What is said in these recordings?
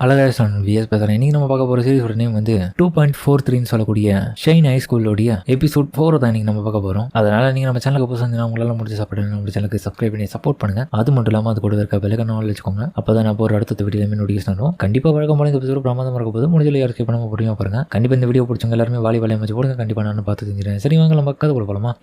Alagesan vs பேசுறேன். இன்னைக்கு நம்ம பார்க்க போற சீரிஸோட நேம் வந்து 2.43 சொல்லக்கூடிய ஷைன் ஹை ஸ்கூலோடைய எபிசோட் 4 தான் இன்னைக்கு நம்ம பார்க்க போறோம். அதனால நீங்க நம்ம சேனலுக்கு புதுசா உங்களால முடிஞ்ச சப்போர்ட் நம்ம சேனலுக்கு சப்ஸ்கிரைப் பண்ணி சப்போர்ட் பண்ணுங்க. அது மட்டும் இல்லாம அது கூட இருக்க பெல் ஐகானை வச்சுக்கோங்க. அப்பதான் நான் போற அடுத்த வீடியோல நோட்டிஃபிகேஷன் வரும். கண்டிப்பா வழக்கம் போல இந்த எபிசோட் பிரமாதமா இருக்க போது முடிஞ்சல யாரும் ஸ்கிப் பண்ணாம புரியாம பாருங்க. கண்டிப்பா இந்த வீடியோ பிடிச்சவங்க எல்லாரும் வாலி வச்சு போடுங்க. கண்டிப்பா நான் பார்த்து தெரிஞ்சிடுறேன். சரி வாங்க நம்ம கதை போலாமா.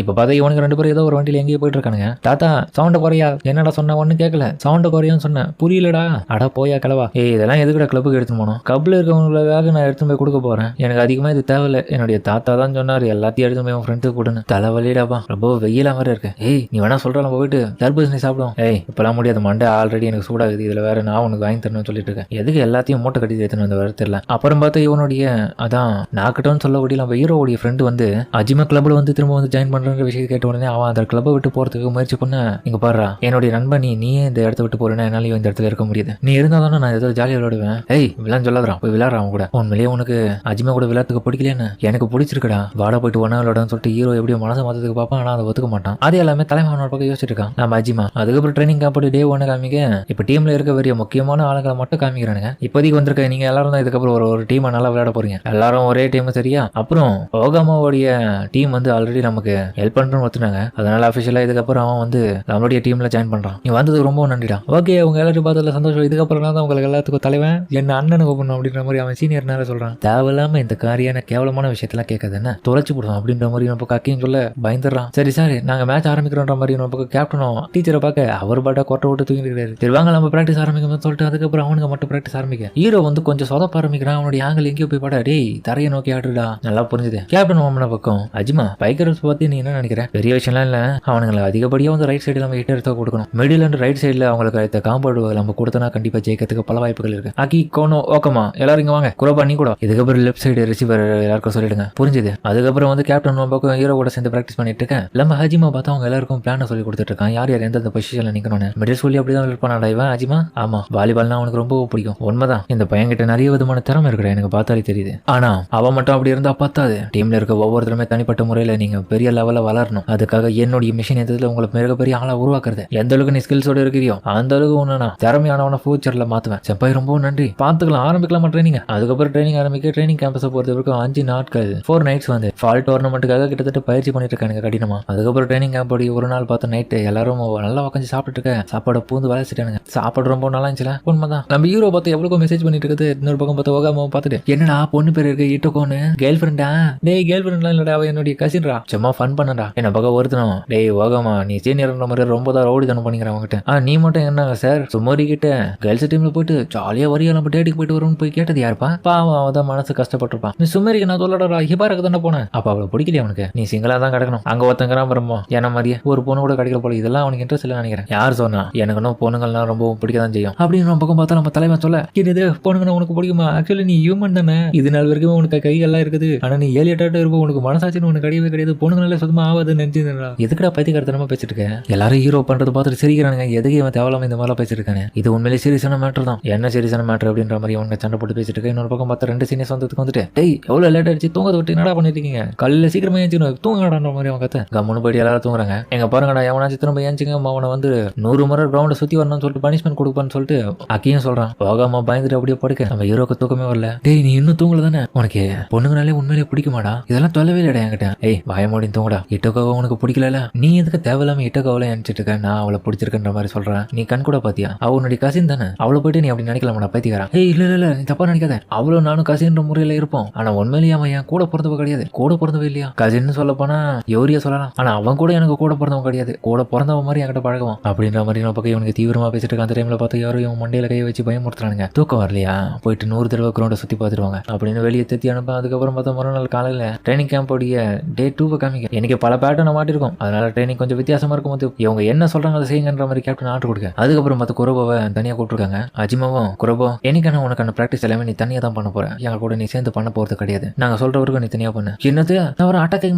இப்போ பார்த்தா இவனுக்கு 2 பேரும் ஏதோ ஒரு வண்டியில் எங்கேயோ போயிட்டு இருக்கானுங்க. தாத்தா சவுண்டை குறையா, என்னடா சொன்ன ஒன்றும் கேட்கல, சவுண்டை குறையான்னு சொன்னேன், புரியலடா. அடா போயா கிளவா, இதெல்லாம் எதுக்குடா கிளப்புக்கு எடுத்து போனோம், கிளப்ல இருக்கவங்களுக்காக நான் எடுத்து போய் கொடுக்க போறேன், எனக்கு அதிகமாக இது தேவையில்லை, என்னுடைய தாத்தா தான் சொன்னார் எல்லாத்தையும் எடுத்து போய் உன் ஃப்ரெண்டுக்கு கொடுன்னு. தலைவலிடாப்பா ரொம்ப வெயிலா மாதிரி இருக்கு. நீ வேணா சொல்ற நம்ம போயிட்டு தர்பூசணி சாப்பிடும். இப்பெல்லாம் முடியாது, மண்டை ஆல்ரெடி எனக்கு சூடாகுது, இதுல வேற நான் உனக்கு வாங்கி தரணும்னு சொல்லிட்டு இருக்கேன். எதுக்கு எல்லாத்தையும் மூட்டை கட்டி எடுத்துன்னு வந்து வர தெரியல. அப்புறம் பார்த்தா இவனுடைய அதான் நாக்கட்டோன்னு சொல்லக்கூடிய நம்ம ஹீரோவுடைய ஃப்ரெண்டு வந்து அஜிமா கிளப்ல வந்து திரும்ப வந்து ஜாயின் பண்ற விஷயம் கேட்ட அவன் அந்த கிளப்பை விட்டு போறதுக்கு முயற்சி பண்ண, இங்க பாடுறா என்னுடைய நண்பன் நீயே இந்த இடத்த விட்டு போறேன்னா என்னாலையும் இந்த இடத்துல இருக்க முடியுது, நீ இருந்தா தானே நான் ஏதோ ஜாலியாக விளையாடுவேன். விளையாண்டு சொல்லாதான் போய் விளையாடுறான் கூட. உண்மையிலேயே உனக்கு அஜிமா கூட விளையாட்டுக்கு பிடிக்கலன்னு எனக்கு பிடிச்சிருக்கடா, வாடா போயிட்டு ஒன்னா விளையாடுன்னு சொல்லிட்டு ஹீரோ எப்படியோ மனசை மாத்ததுக்கு பார்ப்பான். ஆனா அதை ஒத்துக்க மாட்டான். அது எல்லாமே தலைமையான பக்கம் யோசிச்சுட்டு இருக்கான் நம்ம அஜிமா. அதுக்கப்புறம் ட்ரைனிங் காப்பாடு டே 1 காமிக்க இப்ப டீம்ல இருக்க வேண்டிய முக்கியமான ஆளுங்களை மட்டும் காமிக்கிறானுங்க. இப்போதைக்கு வந்திருக்க நீங்க எல்லாரும் தான் இதுக்கப்புறம் ஒரு டீமை நல்லா விளையாட போறீங்க, எல்லாரும் ஒரே டீம் சரியா. அப்புறம் ஓகாமாவுடைய டீம் வந்து ஆல்ரெடி நமக்கு ஹெல்ப் பண்றோம்னு ஒத்துனாங்க. அதனால அஃபிஷியலா இதுக்கப்புறம் அவன் வந்து நம்மளுடைய டீம்ல ஜாயின் பண்றான். நீ வந்ததுக்கு ரொம்ப நன்றிடா. ஓகே உங்க எல்லாரும் பார்த்ததுல சந்தோஷம். இதுக்கப்புறம் தான் உங்களுக்கு எல்லாத்துக்கும் தலைவன் என்ன அண்ணனுக்கு கூப்பிடணும் அப்படின்ற மாதிரி அவன் சீனியர் நேரம் சொல்றான். தேவையில்லாம இந்த காரியான கேவலமான விஷயத்தெல்லாம் கேட்காது என்ன தொலைச்சு போடுவோம் அப்படின்ற மாதிரி நம்ம கக்கின்னு சொல்ல பயந்துடுறான். சரி சார் நாங்க மேட்ச் ஆரம்பிக்கிறோன்ற மாதிரி நம்ம கேப்டனும் டீச்சரை பார்க்க அவர் பாட்டா கொட்டை விட்டு தூங்கிட்டு இருக்காரு. சரி வாங்க நம்ம பிராக்டிஸ் ஆரம்பிக்கணும்னு சொல்லிட்டு அதுக்கப்புறம் அவனுக்கு மட்டும் பிராக்டிஸ் ஆரம்பிக்க ஹீரோ வந்து கொஞ்சம் சொதப்ப ஆரம்பிக்கிறான். அவனுடைய ஆங்கிள் எங்கேயோ போய் பாடா டேய் தரையை நோக்கி ஆடுடா. நல்லா புரிஞ்சுது. கேப்டன் ஓமன பக்கம் அஜிமா பைக்கர்ஸ் பத்தி நீ என்ன நினைக்கிற, பெரிய விஷயம்லாம் இல்ல, அவனுங்களை அதிகப்படியாக வந்து ரைட் சைடில் நம்ம ஹிட் எடுத்து கொடுக்கணும், மிடில் அண்ட் ரைட் சைடில் அவங்களுக்கு அடுத்த காம்பவுண்ட் நம்ம கொடுத்தனா கண்டிப்பாக ஜெயிக்கிறதுக்கு பல வாய்ப்புகள் இருக்கு. அக்கி கோனோ ஓகமா எல்லாரும் இங்க வாங்க, குரோபா நீ கூட. இதுக்கப்புறம் லெஃப்ட் சைடு ரிசீவர் எல்லாருக்கும் சொல்லிடுங்க, புரிஞ்சுது. அதுக்கப்புறம் வந்து கேப்டன் பக்கம் ஹீரோ கூட சேர்ந்து ப்ராக்டிஸ் பண்ணிட்டு இருக்கேன். நம்ம ஹஜிமா பார்த்தா அவங்க எல்லாருக்கும் பிளான சொல்லி கொடுத்துட்டு இருக்கான், யார் யார் எந்த பொசிஷன்ல நிக்கணும்னு. மிடில் சொல்லி அப்படிதான் ஹெல்ப் பண்ணாடா இவன் அஜிமா. ஆமா வாலிபால்னா அவனுக்கு ரொம்ப பிடிக்கும். உண்மைதான், இந்த பையன்கிட்ட நிறைய விதமான திறமை இருக்குடா, எனக்கு பார்த்தாலே தெரியுது. ஆனா அவன் மட்டும் அப்படி இருந்தா பார்த்தாது, டீம்ல இருக்க ஒவ்வொருத்தருமே தனிப்பட்ட முறையில் நீங்க பெரிய லெவலில் வளரணும். அதுக்காக என்னுடைய மிஷின் எந்ததுல உங்களை மிகப்பெரிய ஆளா உருவாக்குறது, எந்த அளவுக்கு நீ ஸ்கில்ஸோட இருக்கிறியோ அந்த அளவுக்கு ஒண்ணு திறமையானவன ஃபியூச்சர்ல மாத்துவேன். செப்பாய் ரொம்ப நன்றி, பாத்துக்கலாம் ஆரம்பிக்கலாம் ட்ரைனிங். அதுக்கப்புறம் ட்ரைனிங் ஆரம்பிக்க ட்ரைனிங் கேம்பஸை பொறுத்த வரைக்கும் 5 நாட்கள் 4 நைட்ஸ் வந்து ஃபால் டோர்னமெண்ட்டுக்காக கிட்டத்தட்ட பயிற்சி பண்ணிட்டு இருக்காங்க கடினமா. அதுக்கப்புறம் ட்ரைனிங் கேம்ப் ஒரு நாள் பார்த்த நைட்டு எல்லாரும் நல்லா உட்காந்து சாப்பிட்டு இருக்க சாப்பாடு பூந்து வளர்ச்சிட்டானுங்க. சாப்பாடு ரொம்ப நல்லா இருந்துச்சுல. உண்மைதான், நம்ம ஹீரோ பார்த்து எவ்வளவு மெசேஜ் பண்ணிட்டு இருக்குது. இன்னொரு பக்கம் பார்த்து ஓகாமா பார்த்துட்டு என்னடா பொண்ணு பேர் இருக்கு இட்டோகோன்னு, கேர்ள் ஃப்ரெண்டா? டேய் கேர்ள் ஃப்ரெண்ட்லாம் இல்லடா, அவ என்னுடைய கசின்ரா, சும்மா ஃபன் பண்ணடா. என்ன பக்கம் ஒருத்தனும் டேய் ஓகாமா நீ சீனியர் மாதிரி ரொம்ப தான் ரவுடி தானே பண்ணிக்கிறேன் அவங்ககிட்ட. நீ மட்டும் என்ன சார் சும்மாரி கிட்ட கேர்ள்ஸ் டீம்ல போயிட்டு ஜாலியா வரியா நம்ம டேட்டுக்கு போயிட்டு வரும்னு போய் கேட்டது யாருப்பா? பாவம் அவன் தான் மனசு கஷ்டப்பட்டிருப்பான். நீ சுமேரிக்கு நான் சொல்லடா ஹிபாருக்கு தானே போனேன், அப்ப அவளை பிடிக்கலையே அவனுக்கு, நீ சிங்கிளா தான் கிடக்கணும். அங்க ஒருத்தங்கிறான் பிரம்மோ என்ன மாதிரியே ஒரு பொண்ணு கூட கிடைக்கல போல, இதெல்லாம் அவனுக்கு இன்ட்ரெஸ்ட் இல்லை நினைக்கிறேன். யார் சொன்னா? எனக்கு இன்னும் பொண்ணுங்கள்லாம் ரொம்ப பிடிக்க தான் செய்யும் அப்படின்னு நம்ம பக்கம் பார்த்தா நம்ம தலைவன் சொல்ல, இது பொண்ணுங்க உனக்கு பிடிக்குமா? ஆக்சுவலி நீ ஹியூமன் தானே, இது நாள் வரைக்கும் உனக்கு கைகள்லாம் இருக்குது, ஆனா நீ ஏலியட்டாட்டு இருப்போம், உனக்கு மனசாட்சின்னு உனக்கு கிடையவே கிடையாது, பொண்ணுங்களால சுத்தமா ஆகாதுன்னு நினைச்சிருந்தா. எதுக்குடா பைத்தியக்காரத்தனமா பேசிட்டு இருக்க? எல்லாரும் ஹீரோ பண்றது பார்த்துட்டு சிரிக்கிறானுங்க. எதுக்கு இவன் தேவலாம இந்த மாதிரிலாம் பேசிருக்கானே, இது உண்மையிலே சீரியஸான மேட்டர் தான். என்ன சீரியஸான மேட்டர் அப்படின்ற மாதிரி அவங்க சண்டை போட்டு பேசிட்டு இருக்க. இன்னொரு பக்கம் பார்த்தா 2 சீனியர்ஸ் வந்துட்டு வந்துட்டு டேய் எவ்வளவு லேட் ஆயிடுச்சு, தூங்க விட்டு என்னடா பண்ணிட்டு இருக்கீங்க, காலையில சீக்கிரமா ஏஞ்சிக்கணும், தூங்கடான்ற மாதிரி அவன் கத்த. கம்முன்னு போயிட்டு எல்லாரும் தூங்குறாங்க. எங்க பாருங்கடா எவனாச்சும் திரும்ப ஏஞ்சிங்க அவனை வந்து 100 முறை கிரவுண்டை சுத்தி வரணும்னு சொல்லிட்டு பனிஷ்மெண்ட் கொடுப்பான்னு சொல்லிட்டு அக்கியும் சொல்றான். போகாம பயந்துட்டு அப்படியே படுக்க நம்ம ஹீரோக்கு தூக்கமே வரல. டேய் நீ இன்னும் தூங்கல தானே, உனக்கு பொண்ணுங்கனாலே உண்மையிலே பிடிக்குமாடா? இதெல்லாம் தொலைவே இல்லடா என்கிட்ட. பயமோடி தூங்கடா, இட்டோக்காவை உனக்கு பிடிக்கல, நீ எதுக்கு தேவையில்லாம இட்டோக்காவில நினைச்சிட்டு இருக்க, நான் அவளை பிடிச்சிருக்கன்ற மாதிரி சொல்றேன். நீ கண் கூட பாத்தியா, அவனுடைய கசின் தானே, அவளை போயிட்டு நீ அப்படி நினைக்கலாமா பைத்தியக்காரன்? இல்ல நீ தப்பா நினைக்காத, அவளும் நானும் கசின்ற முறையில இருப்போம், ஆனா உண்மையிலேயே அவன் என் கூட பிறந்தவ கிடையாது, கூட பிறந்தவ இல்லையா கசின்னு சொல்ல போனா யோரியா சொல்லலாம், ஆனா அவன் கூட எனக்கு கூட பிறந்தவன் கிடையாது, கூட பிறந்தவன் மாதிரி என்கிட்ட பழகுவான் அப்படின்ற மாதிரி நம்ம பக்கம் இவனுக்கு தீவிரமா பேசிட்டு இருக்க. அந்த டைம்ல பார்த்து யாரும் இவன் மண்டையில கையை வச்சு பயமுறுத்துறானுங்க. தூக்கம் வரலையா போயிட்டு 100 தடவை கிரௌண்டை சுத்தி பார்த்துருவாங்க அப்படின்னு வெளியே தெத்தி அனுப்ப. அதுக்கப்புறம் பார்த்தா மறுநாள் காலையில ட்ரைனிங் கேம்போடைய டே 2 காமிக்க. எனக்கு பல பேட்டர்னை மாட்டிருக்கும், அதனால ட்ரைனிங் கொஞ்சம் வித்தியாசமா இருக்கும் போது இவங்க என்ன சொல்றாங்க அதை செய்யுங்கன்ற மாதிரி கேப்டன் ஆர்டர் கொடுக்க. அதுக்கப்புறம் மற்ற குரோபாவை தனியா கூப்பிட்டுருக்காங்க. அஜிமாவும் குரோபோ என்னைக்கான உனக்கான பிராக்டிஸ் எல்லாமே நீ தனியா தான் பண்ண போற, எங்க கூட நீ சேர்ந்து பண்ண போறது கிடையாது, நாங்க சொல்றவருக்கும் நீ தனியா பண்ணு. என்னது நான் ஒரு அட்டாக்கிங்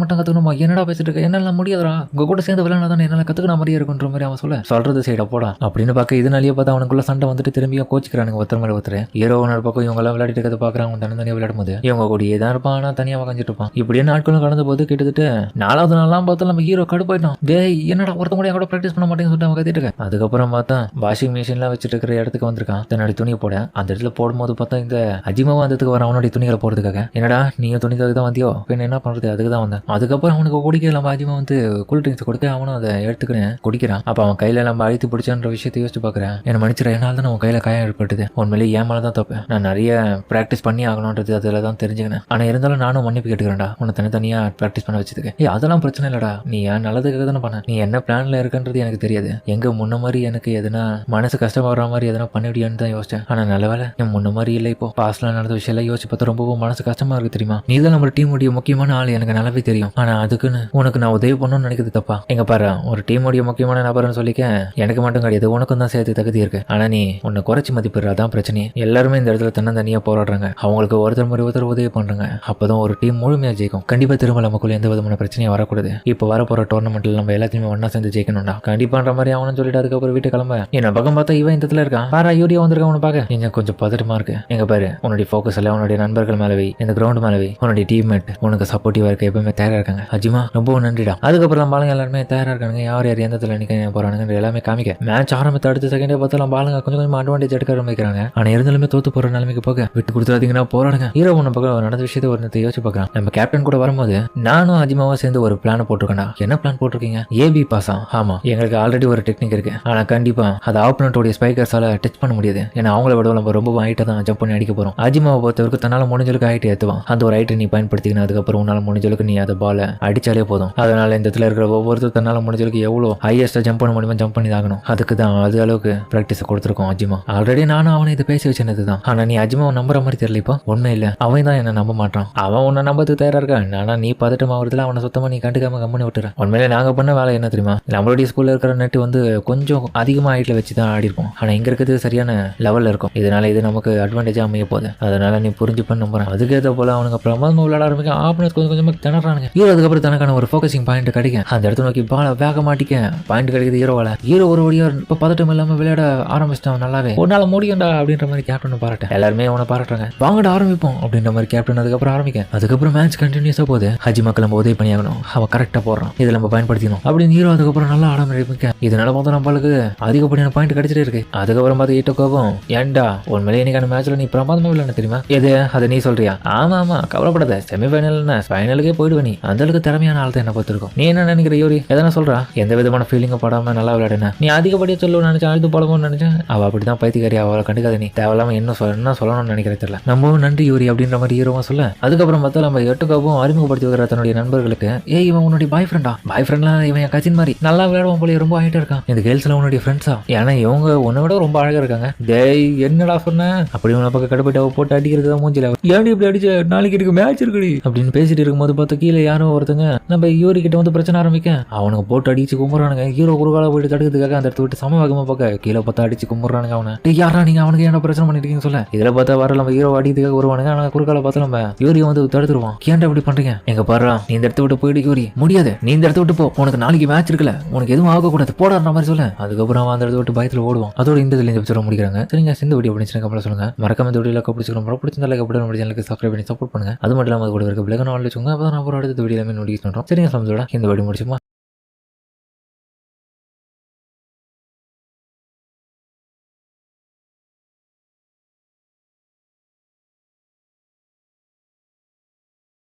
மட்டும் கத்துக்கணுமா, என்னடா பேசிட்டு இருக்க, என்னால முடியாதா, உங்க கூட சேர்ந்து விளையாட தான் என்னால கத்துக்கிற மாதிரியே இருக்குன்ற மாதிரி அவன் சொல்றது சைடா போடா அப்படின்னு பார்க்க. இதனாலேயே பார்த்தா அவனுக்குள்ள சண்டை வந்துட்டு திரும்பியும் கோச்சிக்கிறானுங்க ஒருத்தர் மேல ஒருத்தர். ஹீரோ பக்கம் இவங்க எல்லாம் விளையாடிட்டு இருக்கிறத பாக்குறாங்க. அவன் தனியா விளையாடும் போது இவங்க கூட ஏதான் இருப்பான், ஆனா தனியா உக்காஞ்சிட்டு இருப்பான். இப்படியே நாட்களும் கடந்த போது கிட்டத்தட்ட 4 நாலாவது நாள்லாம் பார்த்தா நம்ம ஹீரோ கடுப்பாயிட்டோம். டேய் என்னடா ஒருத்த கூட கூட ப்ராக்டிஸ் பண்ண மாட்டேன்னு சொல்லிட்டு அவன் கத்திட்டு இருக்க. அதுக்கப்புறம் பார்த்தா வாஷிங் மிஷின்லாம் வச்சுட்டு இருக்கிற இடத்துக்கு வந்திருக்கான். தன்னுடைய துணியை போட அந்த இடத்துல போடும்போது பார்த்தா இந்த அஜிமாவும் அந்த இடத்துக்கு வர அவனுடைய துணிகளை போடுறதுக்காக. என்னடா நீங்க துணிக்காக தான் வந்தியோ, பின்ன என்ன பண்றது, அதுக்கு தான் வந்தேன். அதுக்கப்புறம் அவனுக்கு குடிக்க நம்ம அஜிமா வந்து கூல் ட்ரிங்க்ஸ் கொடுக்க அவனும் அதை எடுத்துக்கின்னு குடிக்கிறான். அப்ப அவன் கையில நம்ம அழுத்தி பிடிச்சான்ற விஷயத்தை யோசிச்சு பாக்குறேன். என்ன மன்னிச்சிட, என்னால தான் உன் கையில காயம் ஏற்பட்டது. உண்மையிலே ஏன் மேல தான் தப்பு. நான் நிறைய பிராக்டிஸ் பண்ணி ஆகணும்ன்றது அதுல தான் தெரிஞ்சுக்கினேன். ஆனா இருந்தாலும் நானும் மன்னிப்பு கேட்டுக்கிறேன்டா, உன்னை தனித்தனியா பிராக்டிஸ் பண்ண வச்சதுக்கு. அதெல்லாம் பிரச்சனை இல்லடா, நீ ஏன் நல்லதுக்காக தானே பண்ண. நீ என்ன பிளான்ல இருக்குன்றது எனக்கு தெரியாது. எங்க முன்ன மாதிரி எனக்கு எதுனா மனசு கஷ்டப்படுற மாதிரி எதனா பண்ணிவிடியான்னு தான் யோசிச்சேன். ஆனா நல்ல வேலை என் முன்ன மாதிரி இல்லை. இப்போ பாஸ்ட்ல நடந்த விஷயம் எல்லாம் யோசிச்சு பார்த்தா ரொம்பவும் மனசு கஷ்டமா இருக்கு தெரியுமா. நீ தான் நம்ம டீமுடைய முக்கியமான ஆள், எனக்கு நல்லாவே தெரியும். ஆனா அதுக்குன்னு உனக்கு நான் உதவி பண்ணணும்னு நினைக்கிறது தப்பா? எங்க பாரு, ஒரு டீமுடைய முக்கியமான நபர்னு சொல்லிக்க எனக்கு மட்டும் கிடையாது, உனக்கும் தான் சேர்த்து தகுதி இருக்கு. ஆனா நீ உன்னை குறைச்சி மதிப்பிடுற, அதான் பிரச்சனை. எல்லாருமே இந்த இடத்துல தனியா போராடுறாங்க. அவங்களுக்கு ஒருத்தர் மாதிரி ஒருத்தர் உதவி பண்றாங்க. அப்பதான் ஒரு டீம் முழுமையா ஜெயிக்கும். கண்டிப்பா திரும்ப நமக்குள்ள எந்த விதமான பிரச்சனையும் வரக்கூடாது. இப்ப வரப்போற டோர்னமெண்ட்ல நம்ம எல்லாத்தையுமே ஒன்னா சேர்ந்து ஜெயிக்கணும்டா. கண்டிப்பான்ற மாதிரி அவனு சொல்லிட்டு அதுக்கப்புறம் வீட்டு கிளம்ப. என்ன பக்கம் பார்த்தா இவன் இந்த இடத்துல இருக்கான். பாரா யூரியா வந்திருக்கான். அவனை பார்க்க நீங்க கொஞ்சம் பதட்டமா இருக்கு. எங்க பாரு, உன்னுடைய ஃபோக்கஸ் எல்லாம் உன்னுடைய நண்பர்கள் மேலவே, இந்த கிரவுண்ட் மேலவே. உன்னுடைய டீம்மேட் உனக்கு சப்போர்ட்டிவா இருக்க எப்பவுமே தயாரா இருக்காங்க. அஜிமா ரொம்ப நன்றிடா. அதுக்கப்புறம் நம்ம ஆளுங்க எல்லாருமே தயாரா இருக்காங்க. யார் யார் எந்த இடத்துல நிக்க போறானுங்க எல்லாமே காமிக்க. மேட்ச் ஆரம்பித்த அடுத்த செகண்டே பார்த்தா நம்ம ஆளுங்க கொஞ்சம் கொஞ்சம் அட்வான்டேஜ் எடுக்க ஆரம்பிக்கிறாங்க. ஆனா இருந்தாலுமே தோத்து போற நிலைமைக்கு போக விட்டு கொடுத்துறாதீங்கன்னா போராடுங்க. ஹீரோ ஒன்று பக்கம் நடந்த விஷயத்தை ஒரு நேரத்தை யோசிச்சு பார்க்கலாம். நம்ம கேப்டன் கூட வரும்போது நானும் அஜிமாவும் சேர்ந்து ஒரு பிளான் போட்டிருக்கேன்டா. என்ன பிளான் போட்டிருக்கீங்க? ஏபி பாஸா? ஆமா, எங்களுக்கு ஆல்ரெடி ஒரு டெக்னிக் இருக்கு. ஆனா கண்டிப்பா அது ஆப்போனன்ட்டோட ஸ்பைக்கர்ஸால டச் பண்ண முடியாது. ஏன்னா அவங்கள விட நம்ம ரொம்ப ஹைட்டா தான் ஜம்ப் பண்ணி அடிக்க போறோம். அஜிமாவை பொறுத்தவரைக்கும் தன்னால முடிஞ்சளவுக்கு ஹைட் ஏற்றுவான். அந்த ஒரு ஹைட்டை நீ பயன்படுத்திக்கணும். அதுக்கப்புறம் உன்னால முடிஞ்சளவுக்கு நீ அதை பால அடிச்சாலே போதும். அதனால இந்த இடத்துல இருக்கிற ஒவ்வொருத்தரும் தன்னால முடிஞ்சளவுக்கு எவ்வளோ ஹையஸ்டா ஜம்ப் பண்ண முடியுமோ ஜம்ப் பண்ணி ஆகணும். அதுக்கு தான் அது அளவுக்கு பிராக்டிஸ் கொடுத்துருக்கோம் அஜிமா. ஆல்ரெடி நானும் அவனை இதை பேசி வச்சது தான். ஆனா நீ அஜிமாவை நம்புற மாதிரி தெரியல. இப்போ உண்மை இல்ல, அவன் தான் என்ன நம்ப மாட்டான். அவன் உன்னை நம்பத்துக்கு தயாரா இருக்கான். ஆனா நீ பதட்டம் ஆகுறதுல அவனை சுத்தமா நீ கண்டுக்காம கம்மனி விட்டுற. உண்மையிலே நாங்க பண்ண வேலை என்ன தெரியுமா, நம்மளுடைய ஸ்கூல்ல இருக்கிற நெட் வந்து கொஞ்சம் அதிகமா ஹைட்ல வச்சு தான் ஆடி இருக்கும். ஆனா இங்க இருக்கிறது சரியான லெவல்ல இருக்கும். இதனால இது நமக்கு அட்வான்டேஜா அமைய போகுது. அதனால நீ புரிஞ்சுப்பேன்னு நம்புறேன். அதுக்கேற்ற போல அவனுக்கு பிரமாதமா விளையாட ஆரம்பிக்க. ஆப்பனஸ் கொஞ்சம் கொஞ்சமா திணறானுங்க. ஹீரோ அதுக்கப்புறம் தனக்கான ஒரு ஃபோக்கசிங் பாயிண்ட் கிடைக்கும். அந்த இடத்த நோக்கி பால வேக மாட்டிக்க பாயிண்ட் கிடைக்குது ஹீரோவால. ஹீரோ ஒரு வழியா இப்ப பதட்டம் இல்லாம விளையாட ஆரம்பிச்சிட்டான். நல்லாவே உன்னால முடியும்டா அப்படின்ற மாதிரி கேப்டன் பாராட்ட. எல்லாருமே அவனை பாராட்டுறாங்க. வாங்கடா ஆரம்பிப்போம் அப்படின்ற மாதிரி கேப்டன் அதுக்கப்புறம் ஆரம்பிக்க. அதுக்கப்புறம் மேட்ச் கண்டினியூஸா போகுது. அஜிமாக்கு நம்ம உதவி பண்ணியாகணும். அவன் கரெக்டா போடுறான், இதை நம்ம பயன்படுத்திக்கணும் அப்படின்னு ஹீரோ அதுக்கப்புறம் நல்லா ஆரம்பிக்க. இதனால பார்த்தா நம்மளுக்கு அதிகப்படியான பாயிண்ட் கிடைச்சிட்டே இருக்கு. அதுக்கப்புறம் பார்த்து ஈட்டோ கோபம், ஏன்டா உண்மையிலே இன்னைக்கான மேட்ச்ல நீ பிரமாதமா விளையாட தெரியுமா? எது அதை நீ சொல்றியா? ஆமா ஆமா, கவலைப்படாத, செமிஃபைனல் ஃபைனலுக்கே போயிடுவ. நீ அந்த அளவுக்கு திறமையான ஆள் தான் என்ன பார்த்துருக்கோம். நீ என்ன நினைக்கிற யோரி? எதனா சொல்றா? எந்த விதமான ஃபீலிங்கும் படாம நல்லா விளையாடுன. நீ அதிகப்படியா சொல்லுவேன்னு நினைச்சா, அழுது போடணும்னு நினைச்சேன். அவ அப்படிதான் பைத்தியக்காரி, அவளை கண்டுக்காத. நீ தேவையில்லாம என்ன சொல்லணும்னு நினைக்கிறேன் தெரியல. நம்ம நன்றி யூரி அப்படின்ற மாதிரி ஹீரோவா சொல்ல. அதுக்கப்புறம் பார்த்தா நம்ம எட்டுக்காவும் அறிமுகப்படுத்தி வைக்கிற தன்னுடைய நண்பர்களுக்கு, இவன் உன்னுடைய பாய் ஃப்ரெண்டா? பாய் ஃப்ரெண்ட்லாம் இவன் என் கசின் மாதிரி, நல்லா விளையாடுவான் போல, ரொம்ப ஹைட்டா இருக்கான். இந்த கேர்ள்ஸ் எல்லாம் உன்னுடைய ஃப்ரெண்ட்ஸா? ஏன்னா இவங்க உன்னை விட ரொம்ப அழகா இருக்காங்க. டேய் என்னடா சொன்ன? அப்படி உன பக்கம் கடுப்பிட்டு அவ போட்டு அடிக்கிறது தான் மூஞ்சில. ஏன் இப்படி அடிச்ச? நாளைக்கு இருக்கு மேட்ச் இருக்குடி அப்படின்னு பேசிட்டு இருக்கும்போது பார்த்தா கீழே யாரும் ஒருத்தங்க நம்ம யூரி கிட்ட வந்து பிரச்சனை ஆரம்பிக்க. அவனுக்கு போட்டு அடிச்சு கும்பிடுறானுங்க. ஹீரோ குறுகால போயிட்டு தடுக்கிறதுக்காக அந்த இடத்த விட்டு சமவேகமா பார்க்க கீழே பார்த்தா அடிச்சு கும்பிடுறானுங்க. அவனை யாரா நீங்க அவனுக்கு என்ன பிரச்சனை பண்ணிட்டு இருக்கீங்கன்னு சொல்ல. இதுல பார்த்தா வர நம்ம ஹீரோ அடிக்கிறதுக்காக வருவானுங்க. ஆனா குறுகால பார்த்தா நம்ம யூரியை வந்து தடுத்துருவான். ஏன்டா இப்படி பண்றீங்க? எங்க பாரு, நீ இந்த இடத்த விட்டு போயிடு யூரி. முடியாது, நீ இந்த இடத்த விட்டு போ. உனக்கு நாளைக்கு மேட்ச் இருக்குல்ல, உனக்கு எதுவும் ஆகக்கூடாது, போடான்ற மாதிரி சொல்ல. அதுக்கப்புறம் அவன் அந்த இடத்த விட்டு பயத்துல ஓடுவான். அதோட இந்த எபிசோட முடிக்கிறாங்க. சரிங்க, இந்த வீடியோ பிடிச்சிருக்க சொல்லுங்க. மறக்காம இந்த வீடியோல பிடிச்சிருக்கோம். பிடிச்சிருந்தா லைக் அப்படி நம்ம சேனலுக்கு சப்ஸ்கிரைப் பண்ணி சப்போர்ட் பண்ணுங்க. அது மட்டும் இல்லாம கூட இருக்க பிள்ளைங்க நாலேஜ் உங்க அப்பதான் நான் அடுத்த வீடியோல நோட்டிஃபிகேஷன் வரும். சரிங்க, சமத்தோட இந்த வீடியோ முடிச்சுமா.